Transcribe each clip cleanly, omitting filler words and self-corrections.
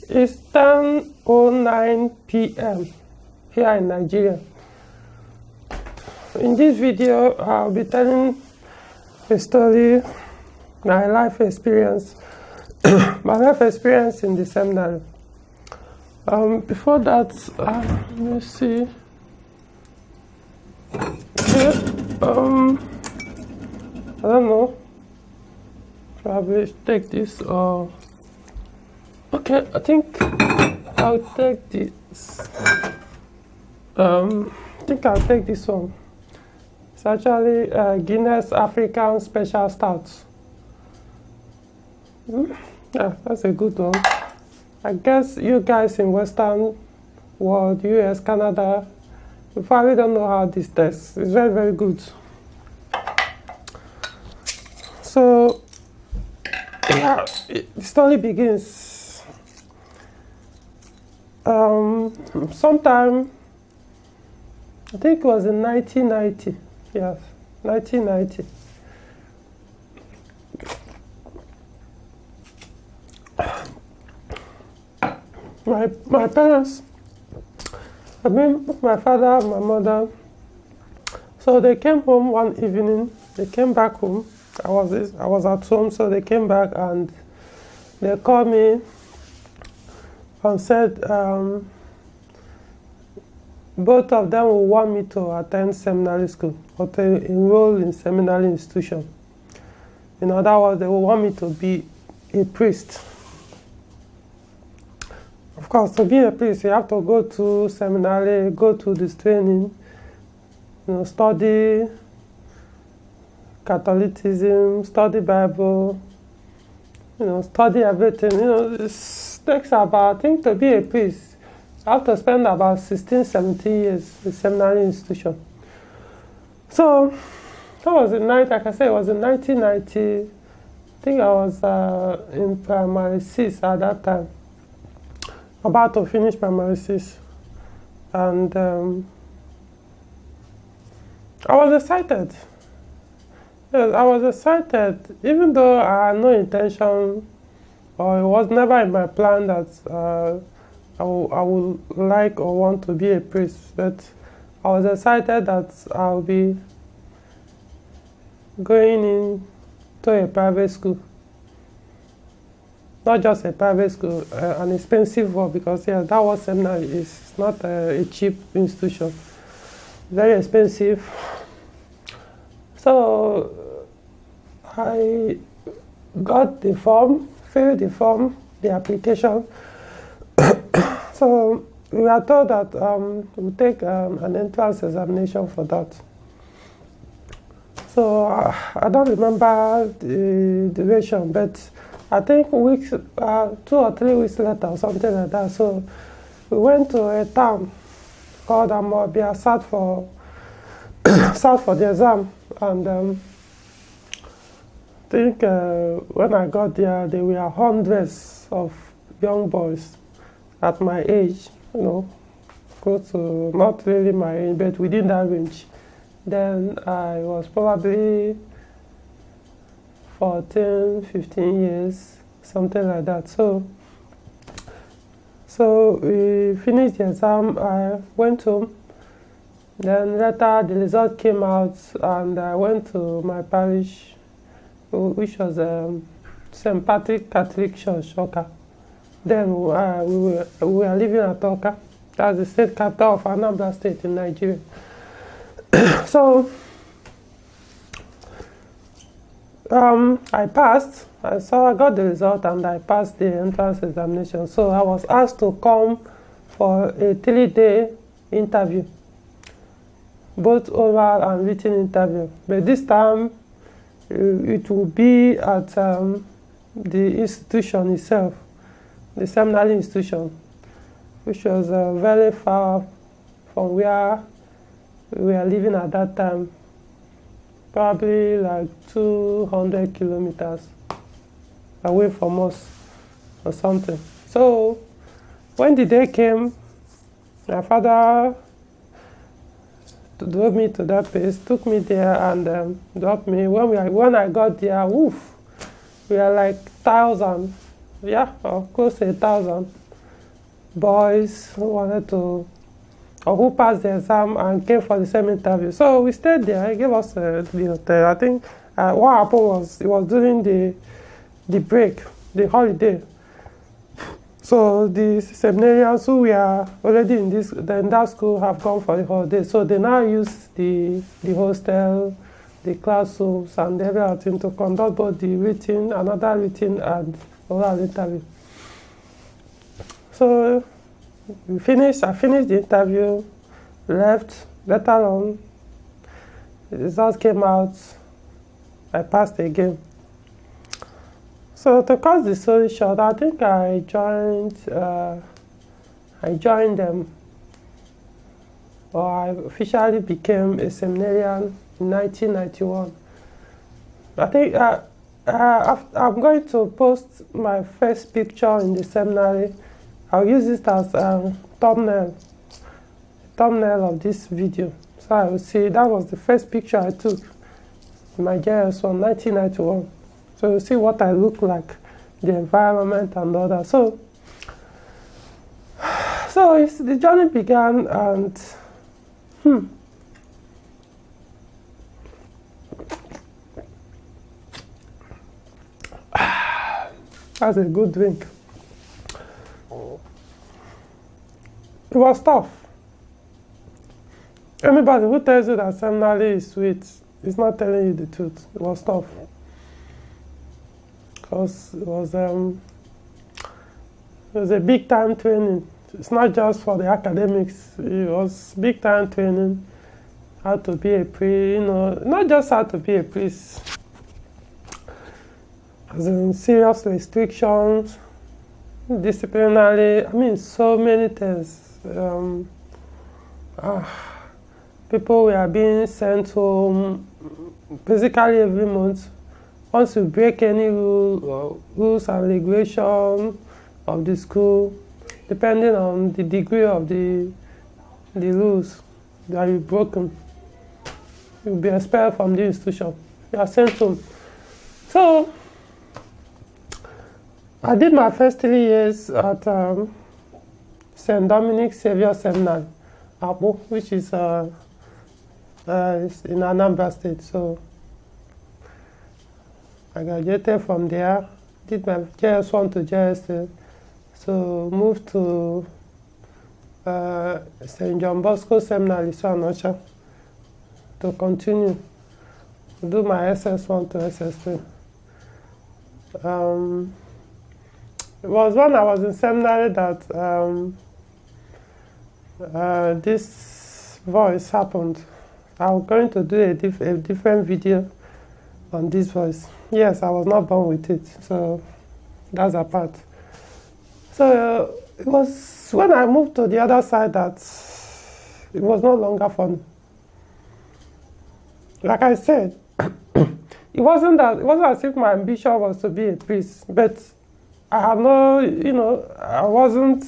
It's 10:09 p.m. here in Nigeria. In this video, I'll be telling a story, my life experience, my life experience in the seminary. Before that, let me see. Okay, I don't know. Probably take this or. Okay, I think I'll take this. I think I'll take this one. It's actually Guinness African Special Stout. Yeah, that's a good one. I guess you guys in Western world, US, Canada, you probably don't know how this tastes. It's very, very good. So, yeah, the story begins. Sometime, I think it was in 1990. Yes, 1990. My parents, I mean my father and my mother, so they came home one evening. They came back home. I was at home, so they came back and they called me and said both of them will want me to attend seminary school or to enroll in Seminary Institution. In other words, they will want me to be a priest. Of course, to be a priest, you have to go to seminary, go to this training, study Catholicism, study Bible, study everything. This takes about, I think, to be a priest, you have to spend about 16, 17 years in Seminary Institution. So, that was in like I said, it was in 1990. I think I was in primary 6 at that time, about to finish primary 6. And I was excited. Yes, I was excited, even though I had no intention, or it was never in my plan that I would like or want to be a priest. But I was excited that I'll be going into a private school. Not just a private school, an expensive one, because yeah, that was seminary. It's not a cheap institution. Very expensive. So I got the form, filled the form, the application. So we were told that we'll take an entrance examination for that. So I don't remember the duration, but I think weeks, 2 or 3 weeks later or something like that. So we went to a town called Amawbia, sat for the exam, and I think when I got there, there were hundreds of young boys at my age, close to, not really my age, but within that range. Then I was probably 14, 15 years, something like that. So we finished the exam, I went home. Then later the result came out and I went to my parish, which was St. Patrick Catholic Church, Awka. Then we were living at Awka. That's the state capital of Anambra state in Nigeria. So I passed. I got the result and I passed the entrance examination. So I was asked to come for a 3-day interview, both oral and written interview. But this time it will be at the institution itself, the Seminary Institution, which was very far from where we were living at that time, probably like 200 kilometers away from us or something. So when the day came, my father drove me to that place, took me there and dropped me. When I got there, woof, we were like 1,000, yeah, or close to 1,000. boys who wanted to, or who passed the exam and came for the same interview. So we stayed there. He gave us the hotel. I think what happened was, it was during the break, the holiday. So the seminarians who were already in that school have gone for the holiday. So they now use the hostel, the classrooms, and everything to conduct both the written, another written, and oral interview. So I finished the interview, left. Later on, the results came out. I passed again. So to cut the story short, I think I joined them, or I officially became a seminarian in 1991. I think I'm going to post my first picture in the seminary. I'll use it as thumbnail of this video. So I will see that was the first picture I took in my JS1, 1991. So you see what I look like, the environment and all that. So the journey began, and that's a good drink. It was tough. Anybody who tells you that seminary is sweet is not telling you the truth. It was tough. Because it was a big time training. It's not just for the academics. It was big time training. How to be a priest, not just how to be a priest. As in serious restrictions, disciplinary. I mean, so many things. People were being sent home basically every month. Once you break any rules and regulation of the school, depending on the degree of the rules that you've broken, you'll be expelled from the institution. You are sent home. So I did my first 3 years at St. Dominic Xavier Seminary, Awka, which is in Anambra State. So I graduated from there, did my JS1 to JS2, so moved to St. John Bosco Seminary, Suanocha, to continue to do my SS1 to SS2. It was when I was in seminary that this voice happened. I'm going to do a different video on this voice. Yes, I was not born with it, so that's a part. So it was when I moved to the other side that it was no longer fun. Like I said, it wasn't as if my ambition was to be a priest, but I had no, I wasn't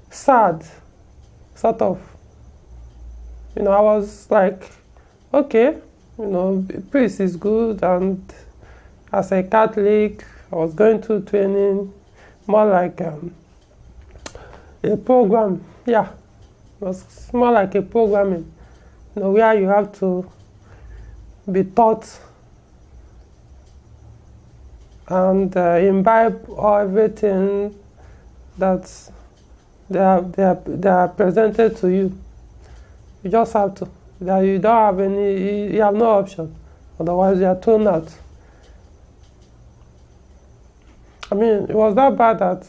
sad, sort of. I was like, okay, priest is good, and as a Catholic, I was going through training, more like a program. Yeah, it was more like a programming, where you have to be taught and imbibe everything that they are presented to you. You just have to. That you don't have any. You have no option. Otherwise, you are thrown out. I mean, it was that bad that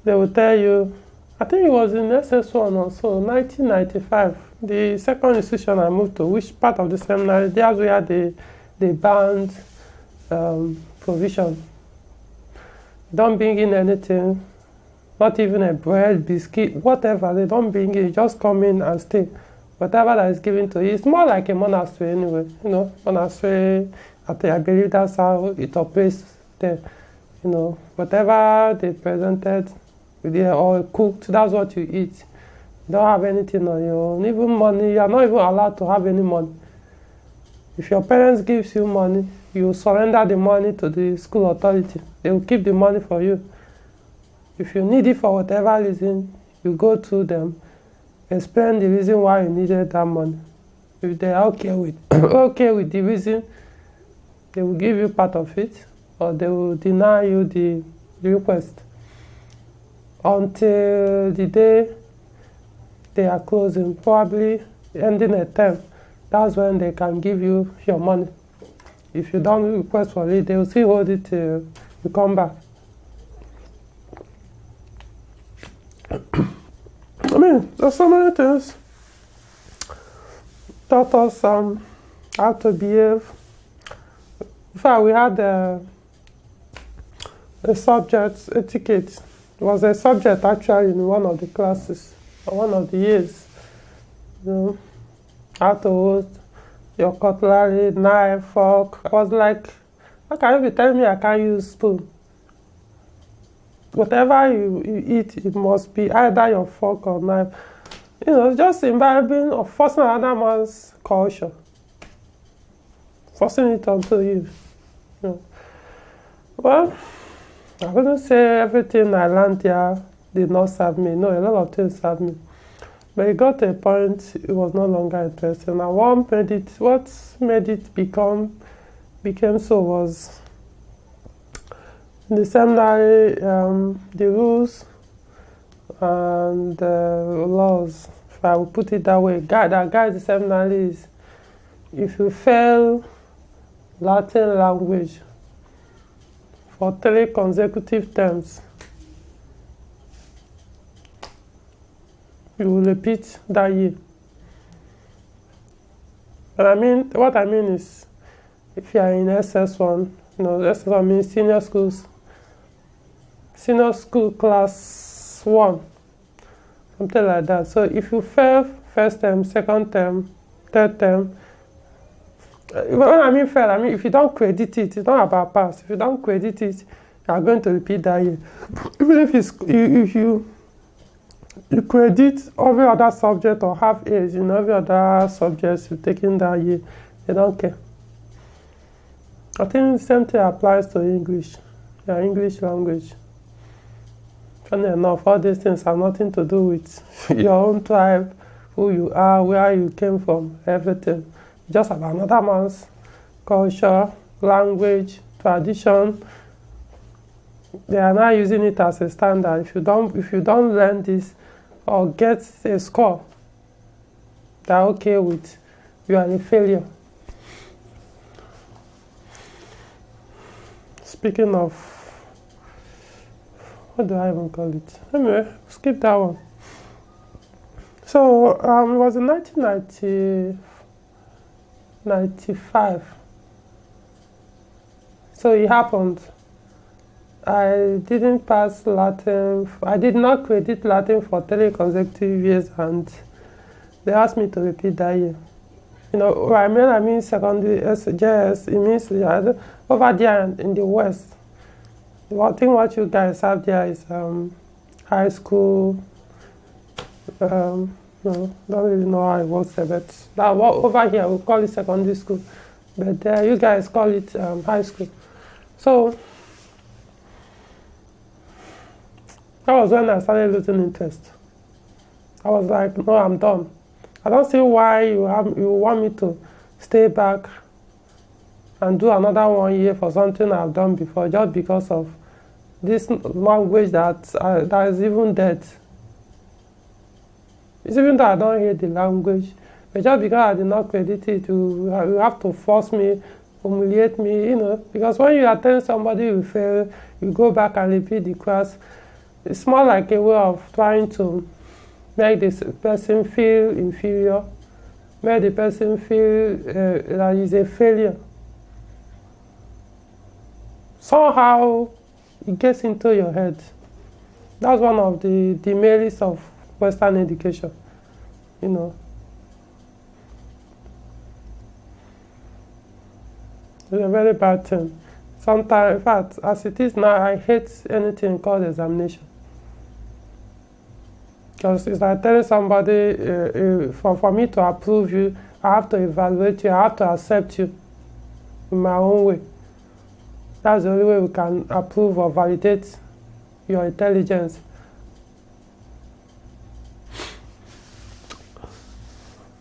they would tell you. I think it was in SS1 or so, 1995. The second institution I moved to, which part of the seminary, that's where they banned provision. Don't bring in anything, not even a bread, biscuit, whatever. They don't bring it. You just come in and stay. Whatever that is given to you, it's more like a monastery anyway. Monastery. I believe that's how it operates there. Whatever they presented, or cooked, that's what you eat. You don't have anything on your own. Even money, you are not even allowed to have any money. If your parents gives you money, you surrender the money to the school authority. They will keep the money for you. If you need it for whatever reason, you go to them, explain the reason why you needed that money. If they are okay with okay with the reason, they will give you part of it, or they will deny you the request until the day they are closing, probably ending a term. That's when they can give you your money. If you don't request for it, they will still hold it till you come back. I mean, there's so many things taught us how to behave. In fact, we had a subject, etiquette. It was a subject actually in one of the classes, or one of the years. You know, how to hold your cutlery, knife, fork. I was like, how can you be telling me I can't use spoon? Whatever you eat, it must be either your fork or knife. You know, just imbibing or forcing another man's culture. Forcing it onto you. You know. Well, I wouldn't say everything I learned here did not serve me. No, a lot of things served me. But it got to a point it was no longer interesting. And what made it became so was in the seminary, the rules and laws, if I would put it that way, that guides the seminary is if you fail Latin language for 3 consecutive terms, you will repeat that year. And what I mean is, if you are in SS1, you know, SS1 means senior school class 1, something like that. So if you fail first term, second term, third term, when I mean fail, I mean if you don't credit it, it's not about pass. If you don't credit it, you are going to repeat that year. Even if you credit every other subject or have A's in every other subject you've taken that year, they don't care. I think the same thing applies to English, your English language. Funny enough, all these things have nothing to do with your own tribe, who you are, where you came from, everything. Just about another man's culture, language, tradition. They are now using it as a standard. If you don't learn this or get a score they're okay with, you are a failure. Speaking of, what do I even call it? Anyway, skip that one. So it was in 1995. So it happened. I didn't pass Latin. I did not credit Latin for 3 consecutive years, and they asked me to repeat that year. You know, I mean secondary SJS. It means over there in the West. I think what you guys have there is high school. No, don't really know how it works there, but over here we call it secondary school, but there you guys call it high school. So that was when I started losing interest. I was like, no, I'm done. I don't see why you want me to stay back and do another 1 year for something I've done before, just because of this language that is even dead. It's even though I don't hate the language, but just because I did not credit it, you have to force me, humiliate me, you know, because when you attend somebody you fail, you go back and repeat the class. It's more like a way of trying to make this person feel inferior, make the person feel that he's a failure. Somehow it gets into your head. That's one of the merits of Western education, you know. It's a very bad thing. Sometimes, in fact, as it is now, I hate anything called examination. Because it's like telling somebody, for me to approve you, I have to evaluate you, I have to accept you in my own way. That's the only way we can approve or validate your intelligence.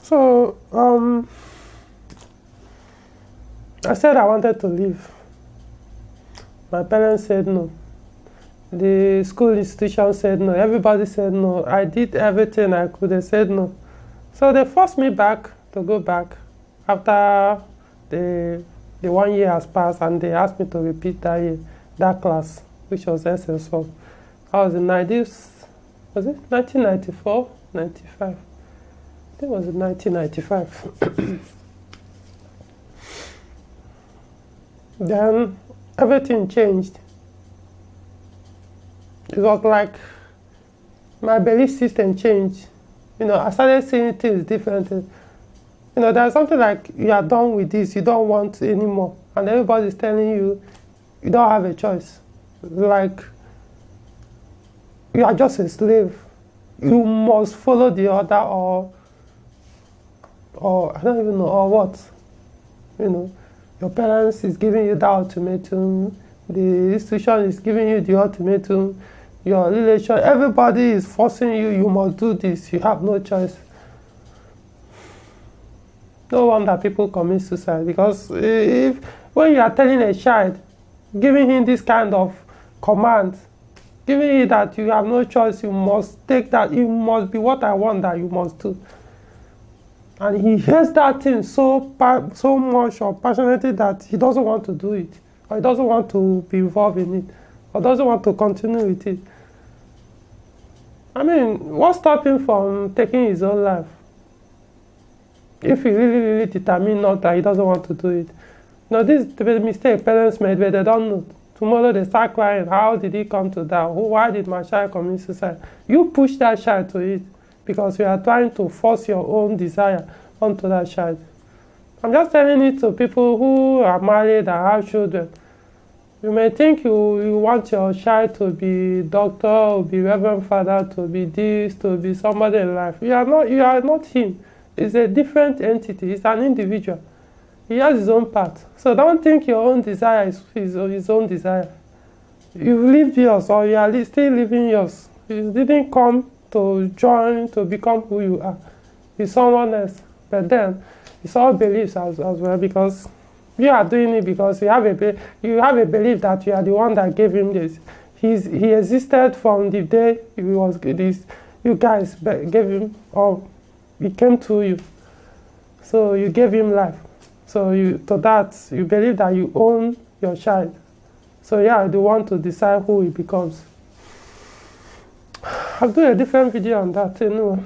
So I said I wanted to leave. My parents said no. The school institution said no. Everybody said no. I did everything I could. They said no. So they forced me back to go back after the 1 year has passed, and they asked me to repeat that year, that class, which was SS1. I was in 1994, 95. I think it was in 1995. Then everything changed. It was like my belief system changed. I started seeing things differently. There's something like you are done with this, you don't want anymore, and everybody's telling you you don't have a choice. Like you are just a slave. You must follow the order, or I don't even know, or what. Your parents is giving you the ultimatum. The institution is giving you the ultimatum. Your relation, everybody is forcing you. You must do this. You have no choice. No wonder people commit suicide, because when you are telling a child, giving him this kind of command, giving him that you have no choice, you must take that, you must be what I want that you must do. And he hates that thing so much or passionately that he doesn't want to do it, or he doesn't want to be involved in it, or doesn't want to continue with it. I mean, what's stopping him from taking his own life? If he really determined not that he doesn't want to do it. This is the mistake parents made where they don't know. Tomorrow they start crying, how did he come to that? Why did my child commit suicide? You push that child to it because you are trying to force your own desire onto that child. I'm just telling it to people who are married and have children. You may think you want your child to be doctor, to be reverend father, to be this, to be somebody in life. You are not him. It's a different entity. It's an individual. He has his own path. So don't think your own desire is his own desire. You've lived yours, or you are still living yours. You didn't come to join, to become who you are. It's someone else. But then, it's all beliefs as well, because you are doing it because you have a belief that you are the one that gave him this. He existed from the day you guys gave him, or he came to you. So you gave him life. So you believe that you own your child. So yeah, you want to decide who he becomes. I'll do a different video on that anyway.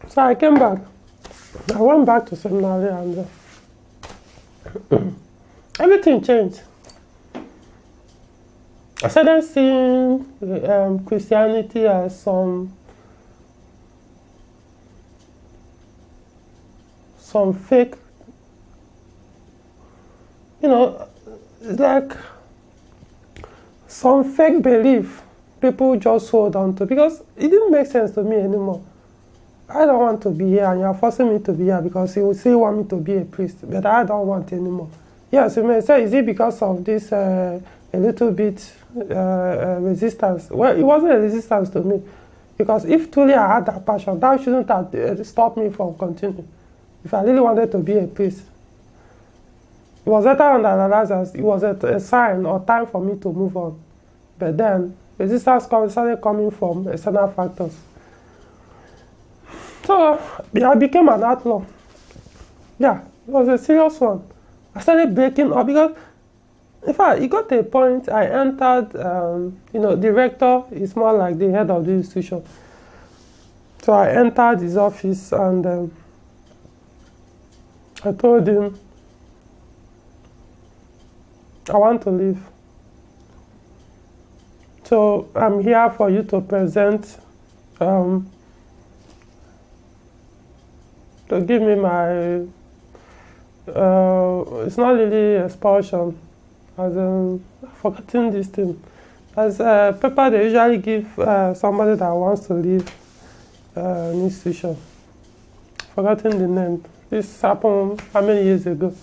So I came back. I went back to seminary, and everything changed. I started seeing Christianity as some fake, it's like some fake belief people just hold on to, because it didn't make sense to me anymore. I don't want to be here, and you're forcing me to be here because you still want me to be a priest, but I don't want anymore. Yes, you may say, is it because of this a little bit resistance? Well, it wasn't a resistance to me, because if truly I had that passion, that shouldn't have stopped me from continuing. If I really wanted to be a priest, it was later on that I realized that it was a sign or time for me to move on. But then, resistance started coming from external factors. So, I became an outlaw. Yeah, it was a serious one. I started breaking up because, in fact, it got to a point I entered, the rector is more like the head of the institution. So I entered his office, and I told him, I want to leave. So I'm here for you to present, to give me my, it's not really expulsion, as I've forgotten this thing. As a paper they usually give somebody that wants to leave an institution. Forgotten the name. This happened how many years ago?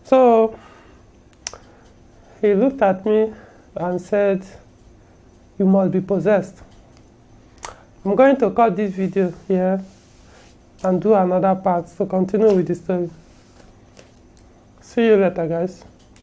So he looked at me and said, "You must be possessed." I'm going to cut this video here and do another part to continue with the story. See you later, guys.